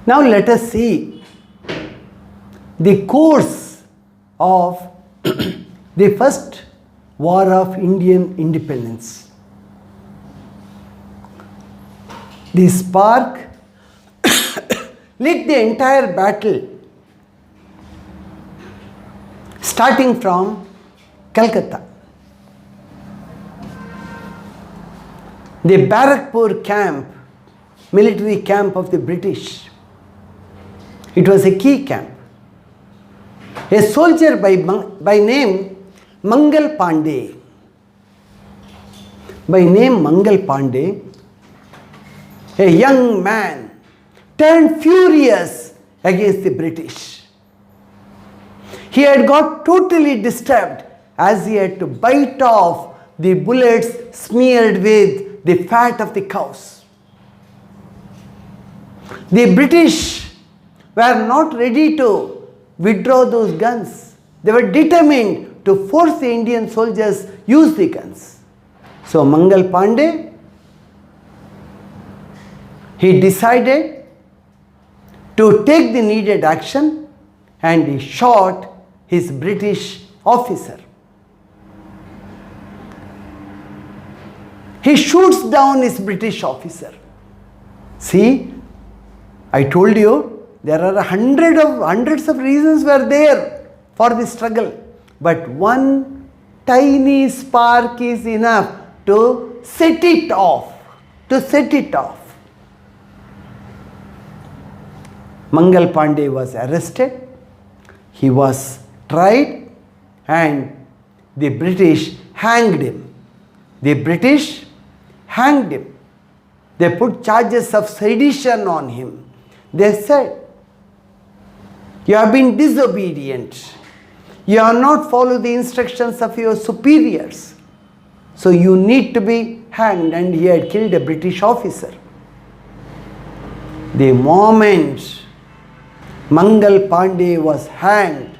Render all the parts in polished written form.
Now let us see the course of the first war of Indian independence. The spark lit the entire battle, starting from Calcutta. The Barakpur camp, military camp of the British, it was a key camp. A soldier by name Mangal Pandey, a young man, turned furious against the British. He had got totally disturbed as he had to bite off the bullets smeared with the fat of the cows. The British were not ready to withdraw those guns. They were determined to force the Indian soldiers use the guns. So Mangal Pandey, he decided to take the needed action and he shot his British officer. He shoots down his British officer. See, I told you there are hundreds of reasons were there for the struggle, but one tiny spark is enough to set it off. Mangal Pandey was arrested, he was tried, and the British hanged him. They put charges of sedition on him. They said, you have been disobedient. You have not followed the instructions of your superiors. So you need to be hanged, and he had killed a British officer. The moment Mangal Pandey was hanged,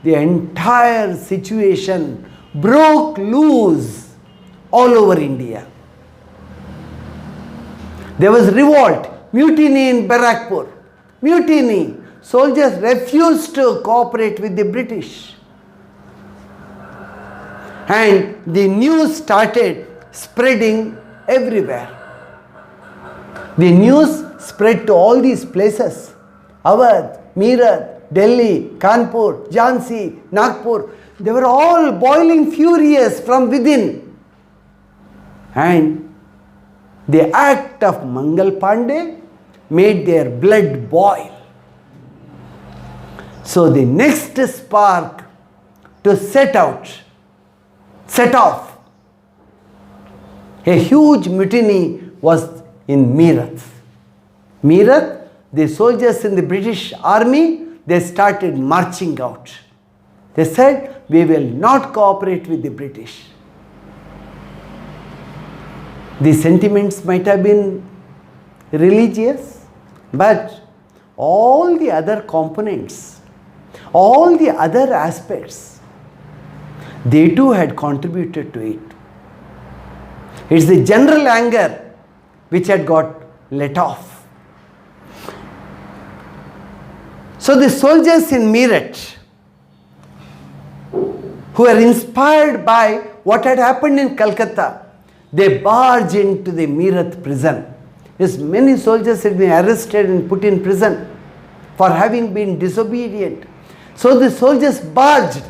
the entire situation broke loose all over India. There was revolt, mutiny in Barakpur. Mutiny. Soldiers refused to cooperate with the British. And the news started spreading everywhere. The news spread to all these places. Awadh, Meerut, Delhi, Kanpur, Jhansi, Nagpur. They were all boiling furious from within. And the act of Mangal Pandey made their blood boil. So the next spark to set off a huge mutiny was in Meerut. The soldiers in the British army, they started marching out. They said, we will not cooperate with the British. The sentiments might have been religious, but all the other components, all the other aspects, they too had contributed to it. It's the general anger which had got let off. So the soldiers in Meerut, who were inspired by what had happened in Calcutta, they barged into the Meerut prison. Yes, many soldiers had been arrested and put in prison for having been disobedient. So the soldiers barged.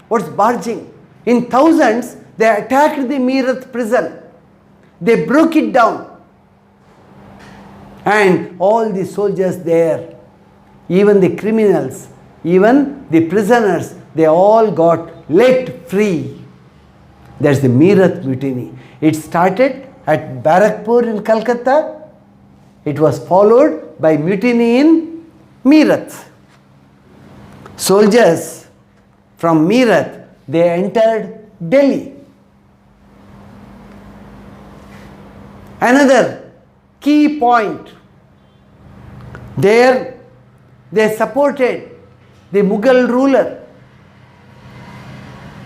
What's barging? In thousands, they attacked the Meerut prison. They broke it down. And all the soldiers there, even the criminals, even the prisoners, they all got let free. That's the Meerut mutiny. It started at Barakpur in Calcutta. It was followed by mutiny in Meerut. Soldiers from Meerut, they entered Delhi. Another key point, there they supported the Mughal ruler.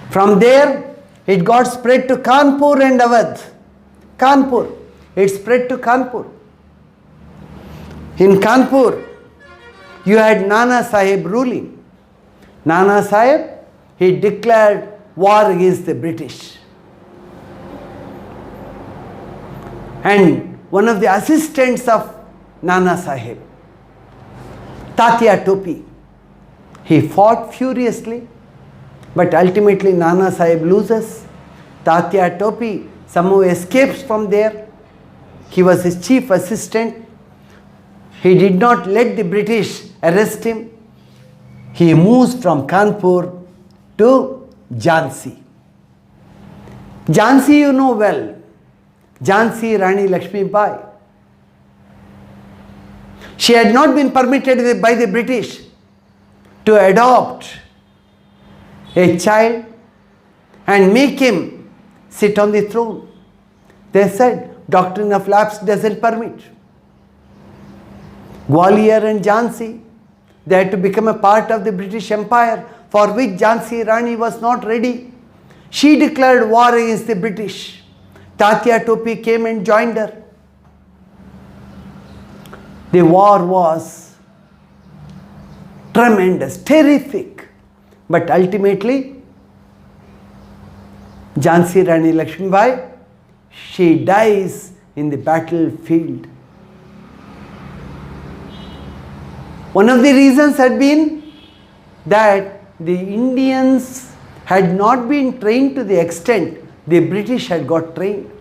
From there, it got spread to Kanpur and Awadh. Kanpur, it spread to Kanpur. In Kanpur, You had Nana Sahib ruling. Nana Sahib, he declared war against the British. And one of the assistants of Nana Sahib, Tatya Topi, he fought furiously, but ultimately Nana Sahib loses. Tatya Topi somehow escapes from there. He was his chief assistant. He did not let the British arrest him. He moves from Kanpur to Jhansi. Jhansi you know well. Jhansi Rani Lakshmi Bai. She had not been permitted by the British to adopt a child and make him sit on the throne. They said, doctrine of lapse doesn't permit. Gwalior and Jhansi, they had to become a part of the British Empire, for which Jhansi Rani was not ready. She declared war against the British. Tatya Topi came and joined her. The war was tremendous, terrific. But ultimately, Jhansi Rani Lakshmi Bai, she dies in the battlefield. One of the reasons had been that the Indians had not been trained to the extent the British had got trained.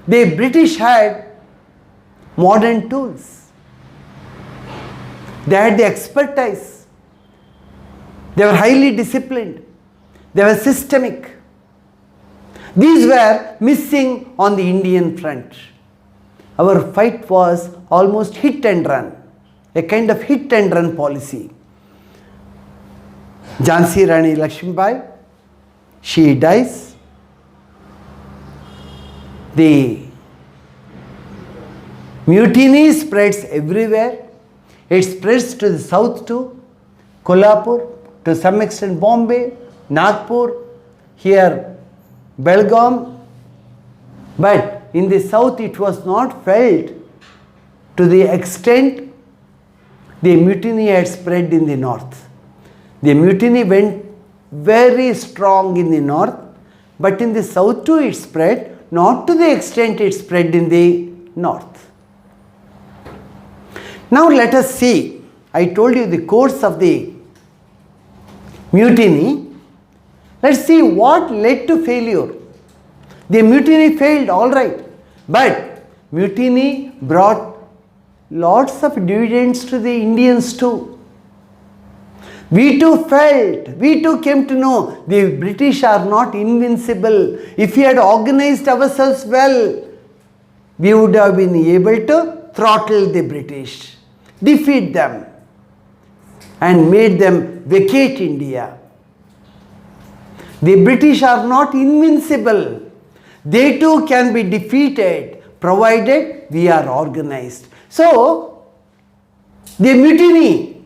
The British had modern tools. They had the expertise. They were highly disciplined. They were systemic. These were missing on the Indian front. Our fight was almost hit and run, a kind of hit and run policy. Jhansi Rani Lakshmi Bai, she dies. The mutiny spreads everywhere. It spreads to the south too, Kolhapur, to some extent Bombay, Nagpur, here Belgaum. But in the south it was not felt to the extent the mutiny had spread in the north. The mutiny went very strong in the north, but in the south too it spread, not to the extent it spread in the north. Now let us see, I told you the course of the mutiny. Let's see what led to failure. The mutiny failed, all right, but mutiny brought lots of dividends to the Indians too. We too felt, we too came to know the British are not invincible. If we had organized ourselves well, we would have been able to throttle the British, defeat them, and made them vacate India. The British are not invincible. They too can be defeated, provided we are organized. So, the mutiny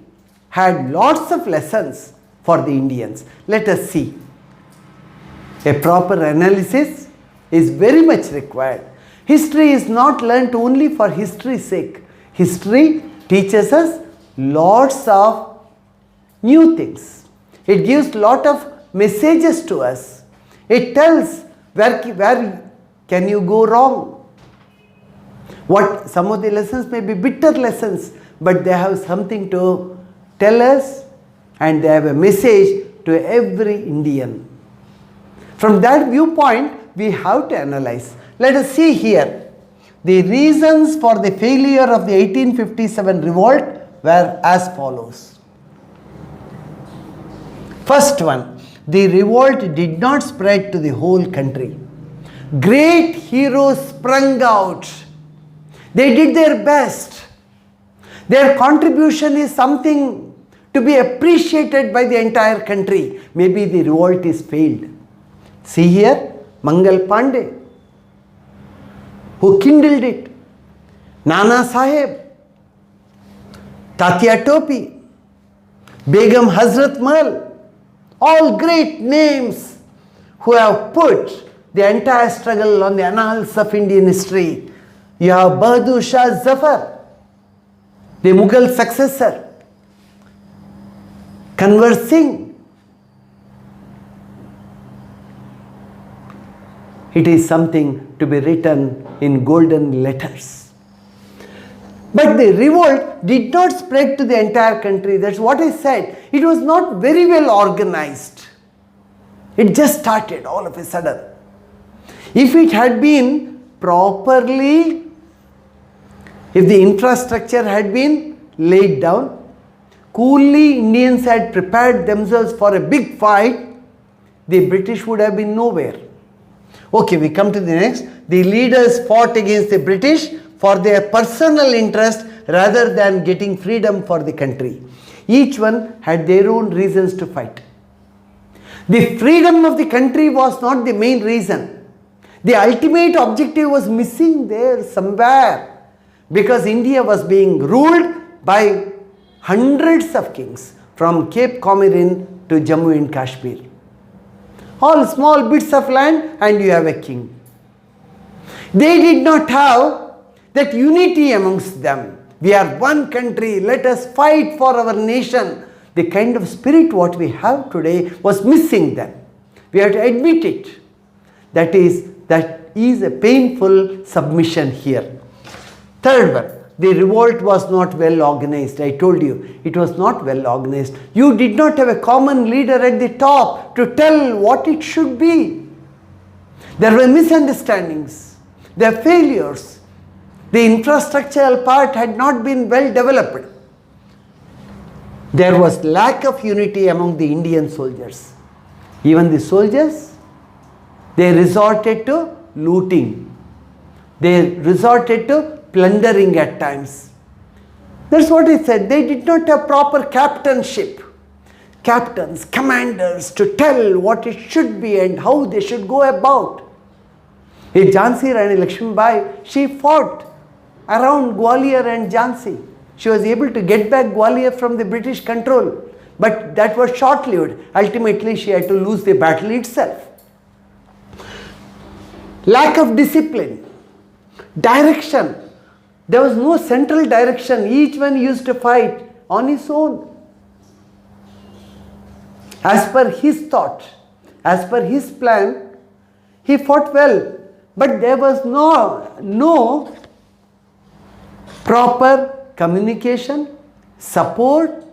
had lots of lessons for the Indians. Let us see. A proper analysis is very much required. History is not learnt only for history's sake. History teaches us lots of new things. It gives lot of messages to us. It tells where can you go wrong. What some of the lessons may be bitter lessons, but they have something to tell us, and they have a message to every Indian. From that viewpoint, we have to analyze. Let us see here. The reasons for the failure of the 1857 revolt were as follows. First one, the revolt did not spread to the whole country. Great heroes sprung out. They did their best. Their contribution is something to be appreciated by the entire country. Maybe the revolt is failed. See here, Mangal Pandey, who kindled it. Nana Sahib, Tatya Topi, Begum Hazrat Mahal, all great names who have put the entire struggle on the annals of Indian history. You have Bahadur Shah Zafar, the Mughal successor. conversing. It is something to be written in golden letters. But the revolt did not spread to the entire country. That's what I said. It was not very well organized. It just started all of a sudden. If it had been properly, if the infrastructure had been laid down, coolly Indians had prepared themselves for a big fight, the British would have been nowhere. Okay, we come to the next. The leaders fought against the British for their personal interest rather than getting freedom for the country. Each one had their own reasons to fight. The freedom of the country was not the main reason. The ultimate objective was missing there somewhere, because India was being ruled by hundreds of kings from Cape Comorin to Jammu and Kashmir. All small bits of land and you have a king. They did not have that unity amongst them. We are one country, let us fight for our nation. The kind of spirit what we have today was missing then. We have to admit it. That is a painful submission here. Third one, the revolt was not well organized. I told you, it was not well organized. You did not have a common leader at the top to tell what it should be. There were misunderstandings, there were failures. The infrastructural part had not been well developed. There was lack of unity among the Indian soldiers. Even the soldiers, they resorted to looting. They resorted to plundering at times. That's what he said. They did not have proper captainship. Captains, commanders to tell what it should be and how they should go about. In Jhansi Rani Lakshmibai, she fought around Gwalior and Jhansi. She was able to get back Gwalior from the British control. But that was short-lived. Ultimately, she had to lose the battle itself. Lack of discipline. Direction. There was no central direction. Each one used to fight on his own. As per his thought, as per his plan, he fought well. But there was no proper communication, support,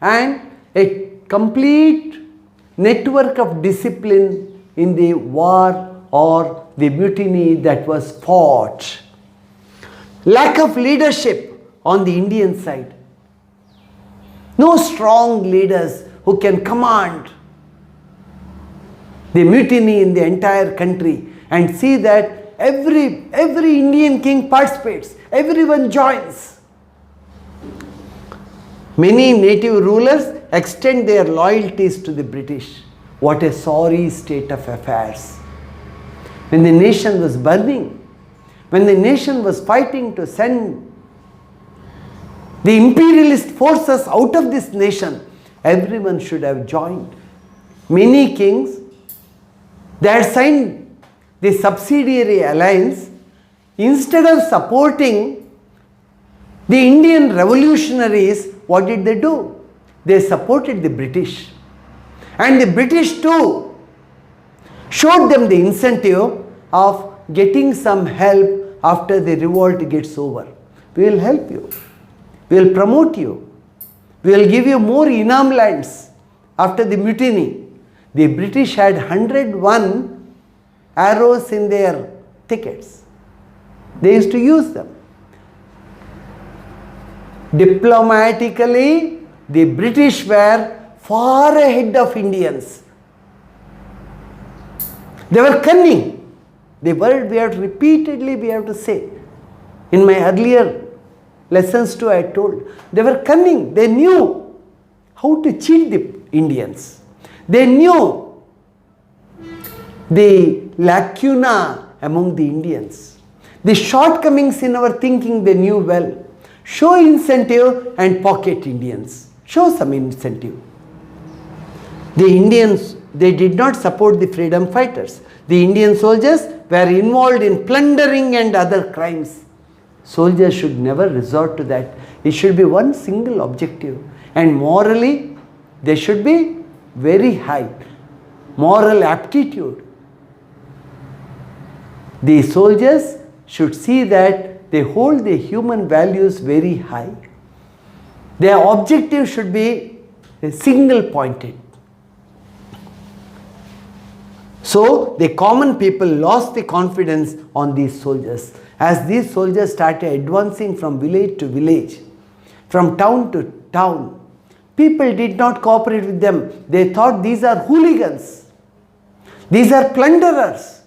and a complete network of discipline in the war or the mutiny that was fought. Lack of leadership on the Indian side. No strong leaders who can command the mutiny in the entire country and see that every Indian king participates, everyone joins. Many native rulers extend their loyalties to the British. What a sorry state of affairs. When the nation was burning, when the nation was fighting to send the imperialist forces out of this nation, everyone should have joined. Many kings, they had signed the subsidiary alliance. Instead of supporting the Indian revolutionaries, what did they do? They supported the British. And the British too showed them the incentive of getting some help after the revolt gets over. We will help you. We will promote you. We will give you more Inam lands. After the mutiny, the British had 101 arrows in their thickets. They used to use them. Diplomatically, the British were far ahead of Indians. They were cunning. The word we have to repeatedly say. In my earlier lessons too, I told. They were cunning. They knew how to cheat the Indians. They knew the lacuna among the Indians. The shortcomings in our thinking they knew well. Show incentive and pocket Indians. Show some incentive. The Indians, they did not support the freedom fighters. The Indian soldiers were involved in plundering and other crimes. Soldiers should never resort to that. It should be one single objective. And morally, They should be very high. Moral aptitude. The soldiers should see that they hold the human values very high. Their objective should be single pointed. So the common people lost the confidence on these soldiers. As these soldiers started advancing from village to village, from town to town, people did not cooperate with them. They thought these are hooligans. These are plunderers.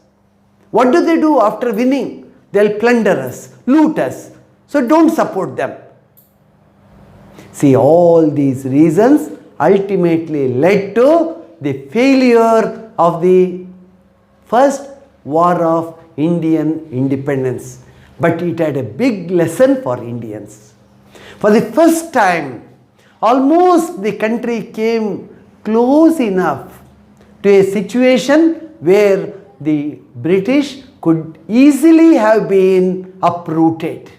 What do they do after winning? They'll plunder us, loot us. So don't support them. See, all these reasons ultimately led to the failure of the first war of Indian independence. But it had a big lesson for Indians. For the first time, almost the country came close enough to a situation where the British could easily have been uprooted.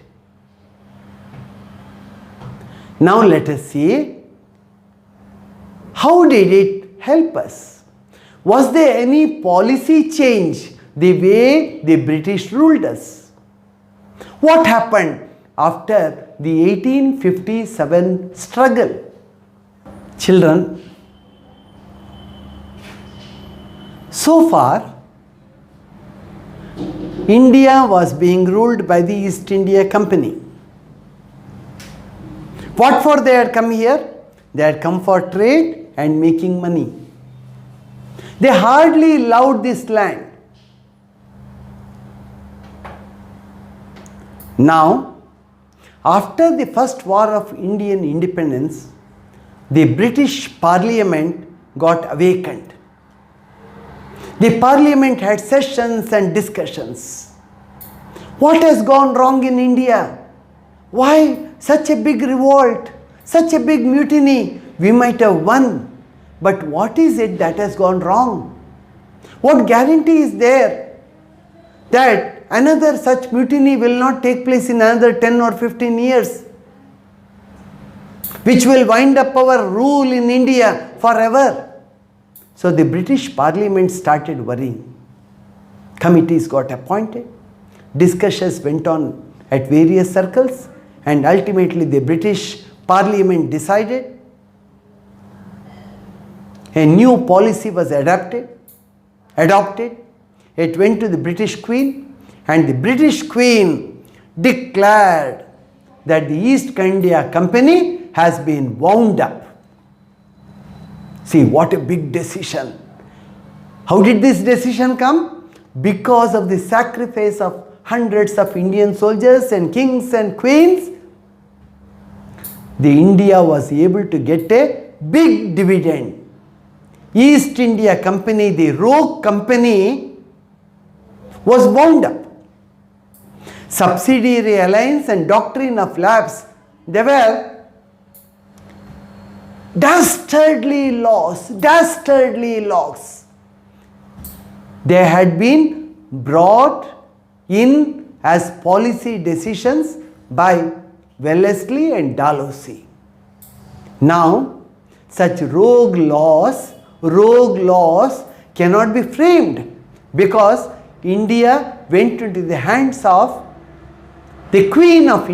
Now let us see, how did it help us? Was there any policy change the way the British ruled us? What happened after the 1857 struggle? Children, so far, India was being ruled by the East India Company. What for they had come here? They had come for trade and making money. They hardly loved this land. Now, after the first war of Indian independence, the British Parliament got awakened. The Parliament had sessions and discussions. What has gone wrong in India? Why such a big revolt, such a big mutiny? We might have won, but what is it that has gone wrong? What guarantee is there that another such mutiny will not take place in another 10 or 15 years, which will wind up our rule in India forever? So the British Parliament started worrying. Committees got appointed. Discussions went on at various circles, and ultimately the British Parliament decided. A new policy was adopted. It went to the British Queen, and the British Queen declared that the East India Company has been wound up. See, what a big decision. How did this decision come? Because of the sacrifice of hundreds of Indian soldiers and kings and queens, the India was able to get a big dividend. East India Company, the rogue company, was wound up. Subsidiary alliance and doctrine of lapse, they were dastardly lost. They had been brought in as policy decisions by Wellesley and Dalhousie. Now, such rogue laws cannot be framed, because India went into the hands of the Queen of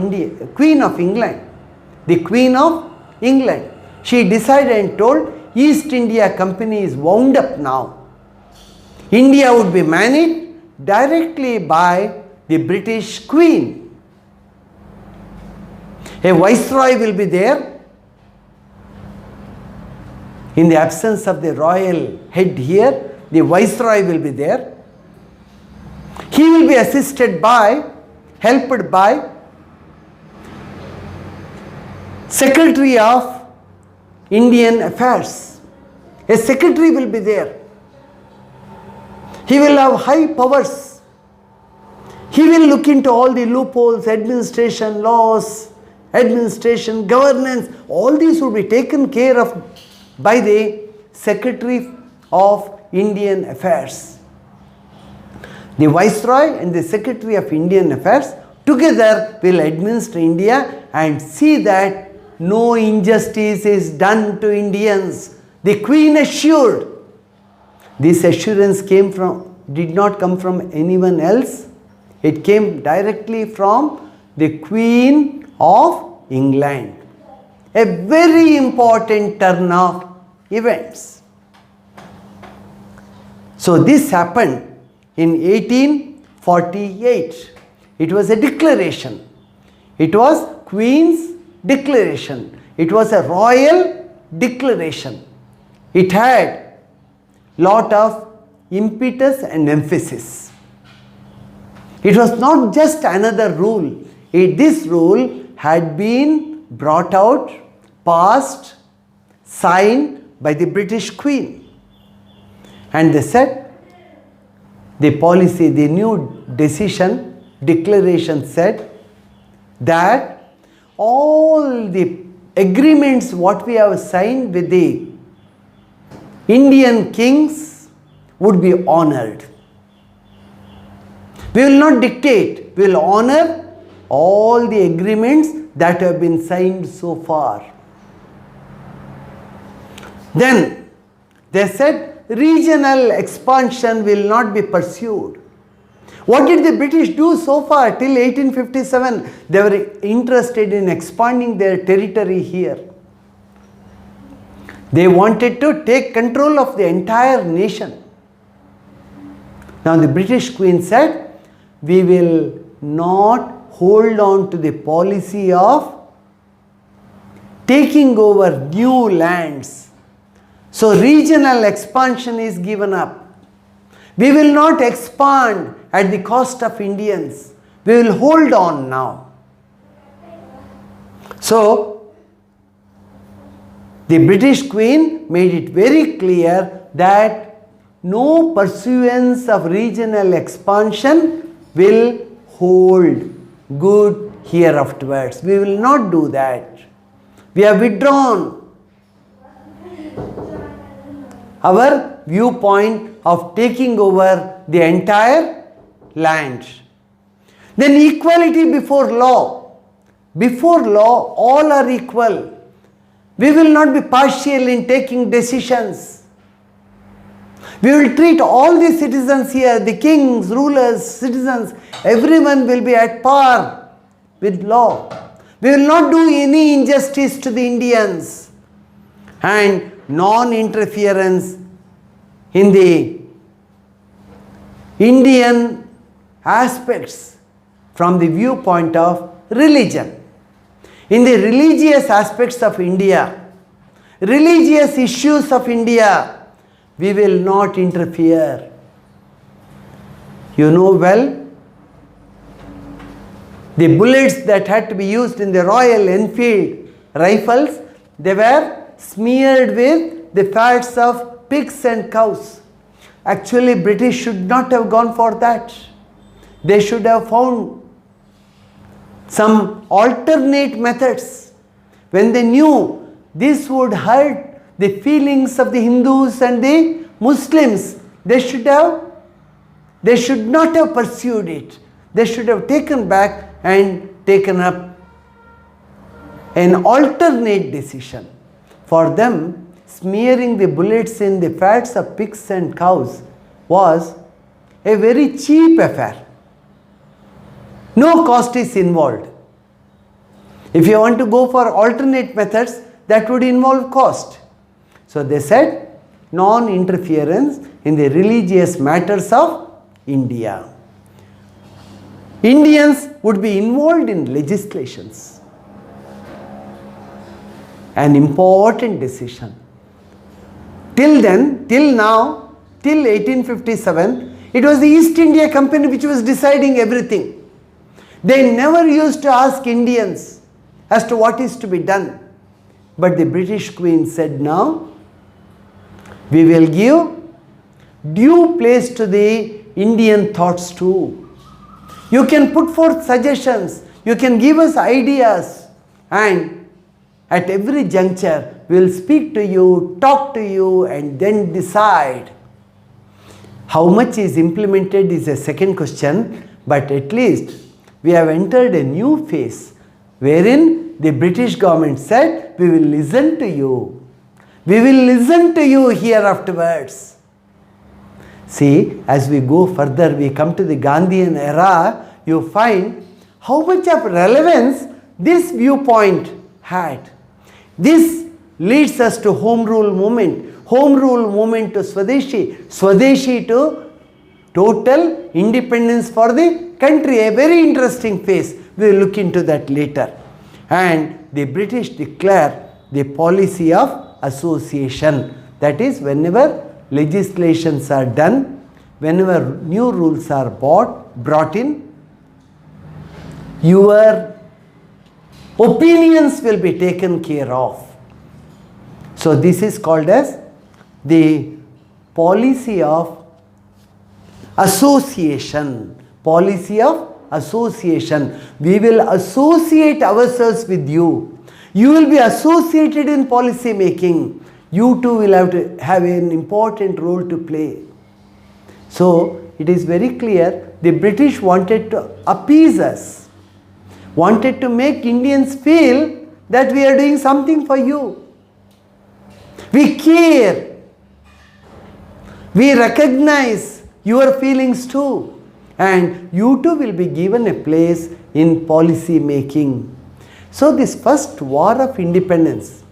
England. She decided and told, East India Company is wound up now. India would be managed directly by the British Queen. A viceroy will be there. In the absence of the royal head here, the viceroy will be there. He will be assisted by, helped by Secretary of Indian Affairs. A secretary will be there. He will have high powers. He will look into all the loopholes, administration, laws, administration, governance. All these will be taken care of by the Secretary of Indian Affairs. The Viceroy and the Secretary of Indian Affairs together will administer India and see that no injustice is done to Indians. The Queen assured. This assurance did not come from anyone else. It came directly from the Queen of England. A very important turn of events. So this happened in 1848. It was a declaration. It was Queen's declaration. It was a royal declaration. It had lot of impetus and emphasis. It was not just another rule. This rule had been brought out, passed, signed by the British Queen. And they said, the policy, the new declaration said that all the agreements what we have signed with the Indian kings would be honored. We will not dictate, we will honor all the agreements that have been signed so far. Then they said regional expansion will not be pursued. What did the British do so far till 1857? They were interested in expanding their territory here. They wanted to take control of the entire nation. Now the British Queen said, we will not hold on to the policy of taking over new lands. So regional expansion is given up. We will not expand at the cost of Indians. We will hold on now. So the British Queen made it very clear that no pursuance of regional expansion will hold good hereafterwards. We will not do that. We have withdrawn our viewpoint of taking over the entire land. Then equality before law. Before law, all are equal. We will not be partial in taking decisions. We will treat all the citizens here, the kings, rulers, citizens, everyone will be at par with law. We will not do any injustice to the Indians. And non-interference in the Indian aspects from the viewpoint of religion. In the religious aspects of India, religious issues of India, we will not interfere. You know well, the bullets that had to be used in the Royal Enfield rifles, they were smeared with the fats of pigs and cows. Actually, British should not have gone for that. They should have found some alternate methods. When they knew this would hurt the feelings of the Hindus and the Muslims, they should not have pursued it. They should have taken back and taken up an alternate decision. For them, smearing the bullets in the fats of pigs and cows was a very cheap affair. No cost is involved. If you want to go for alternate methods, that would involve cost. So they said non-interference in the religious matters of India. Indians would be involved in legislations. An important decision. Till then, till now, till 1857, it was the East India Company which was deciding everything. They never used to ask Indians as to what is to be done. But the British Queen said, now, we will give due place to the Indian thoughts too. You can put forth suggestions, you can give us ideas, and at every juncture, we will speak to you, talk to you, and then decide. How much is implemented is a second question, but at least we have entered a new phase wherein the British government said, we will listen to you. We will listen to you here afterwards. See, as we go further, we come to the Gandhian era, you find how much of relevance this viewpoint had. This leads us to Home Rule movement to Swadeshi, Swadeshi to total independence for the country, a very interesting phase. We will look into that later. And the British declare the policy of association. That is, whenever legislations are done, whenever new rules are brought in, your opinions will be taken care of. So this is called as the policy of association. Policy of association. We will associate ourselves with you. You will be associated in policy making. You too will have to have an important role to play. So it is very clear the British wanted to appease us, wanted to make Indians feel that we are doing something for you. We care. We recognize your feelings too. And you too will be given a place in policy making. So this first war of independence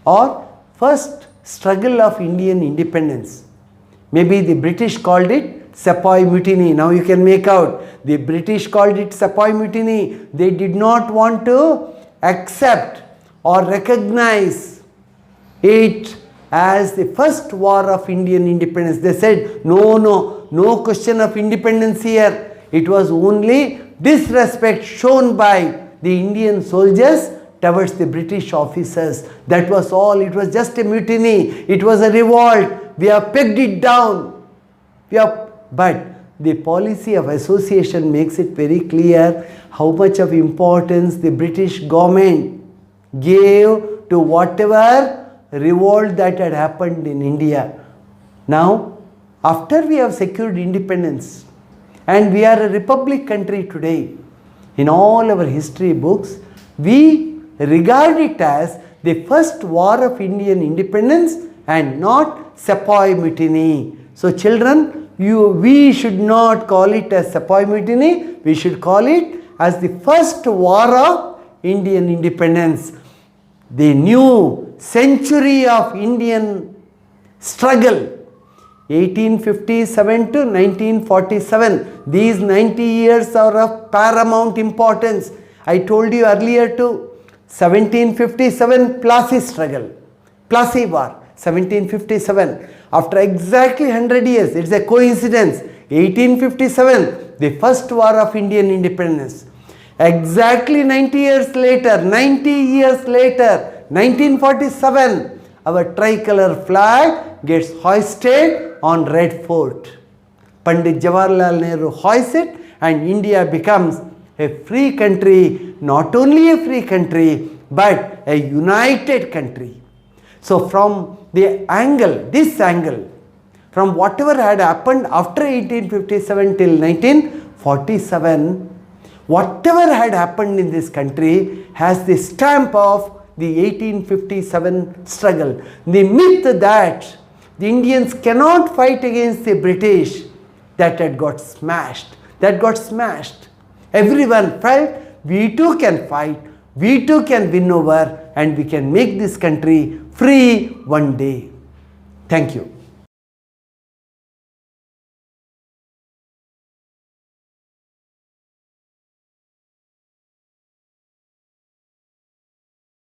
or first struggle of Indian independence, maybe the British called it Sepoy Mutiny. Now you can make out, the British called it Sepoy Mutiny. They did not want to accept or recognize it as the first war of Indian independence. They said, no question of independence here. It was only disrespect shown by the Indian soldiers towards the British officers. That was all. It was just a mutiny. It was a revolt. We have pegged it down. But the policy of association makes it very clear how much of importance the British government gave to whatever revolt that had happened in India. Now, after we have secured independence and we are a republic country today, in all our history books, we regard it as the first war of Indian independence and not Sepoy Mutiny. So children, we should not call it as Sepoy Mutiny. We should call it as the first war of Indian independence. The new century of Indian struggle, 1857 to 1947. These 90 years are of paramount importance. I told you earlier too, 1757 Plassey struggle, Plassey war, 1757. After exactly 100 years, it's a coincidence, 1857, the first war of Indian independence. Exactly 90 years later, 1947, our tricolor flag gets hoisted on Red Fort. Pandit Jawaharlal Nehru hoists it and India becomes a free country, not only a free country, but a united country. So from the angle, this angle, from whatever had happened after 1857 till 1947, whatever had happened in this country has the stamp of the 1857 struggle. The myth that the Indians cannot fight against the British, that had got smashed. Everyone felt we too can fight, we too can win over, and we can make this country free one day. Thank you.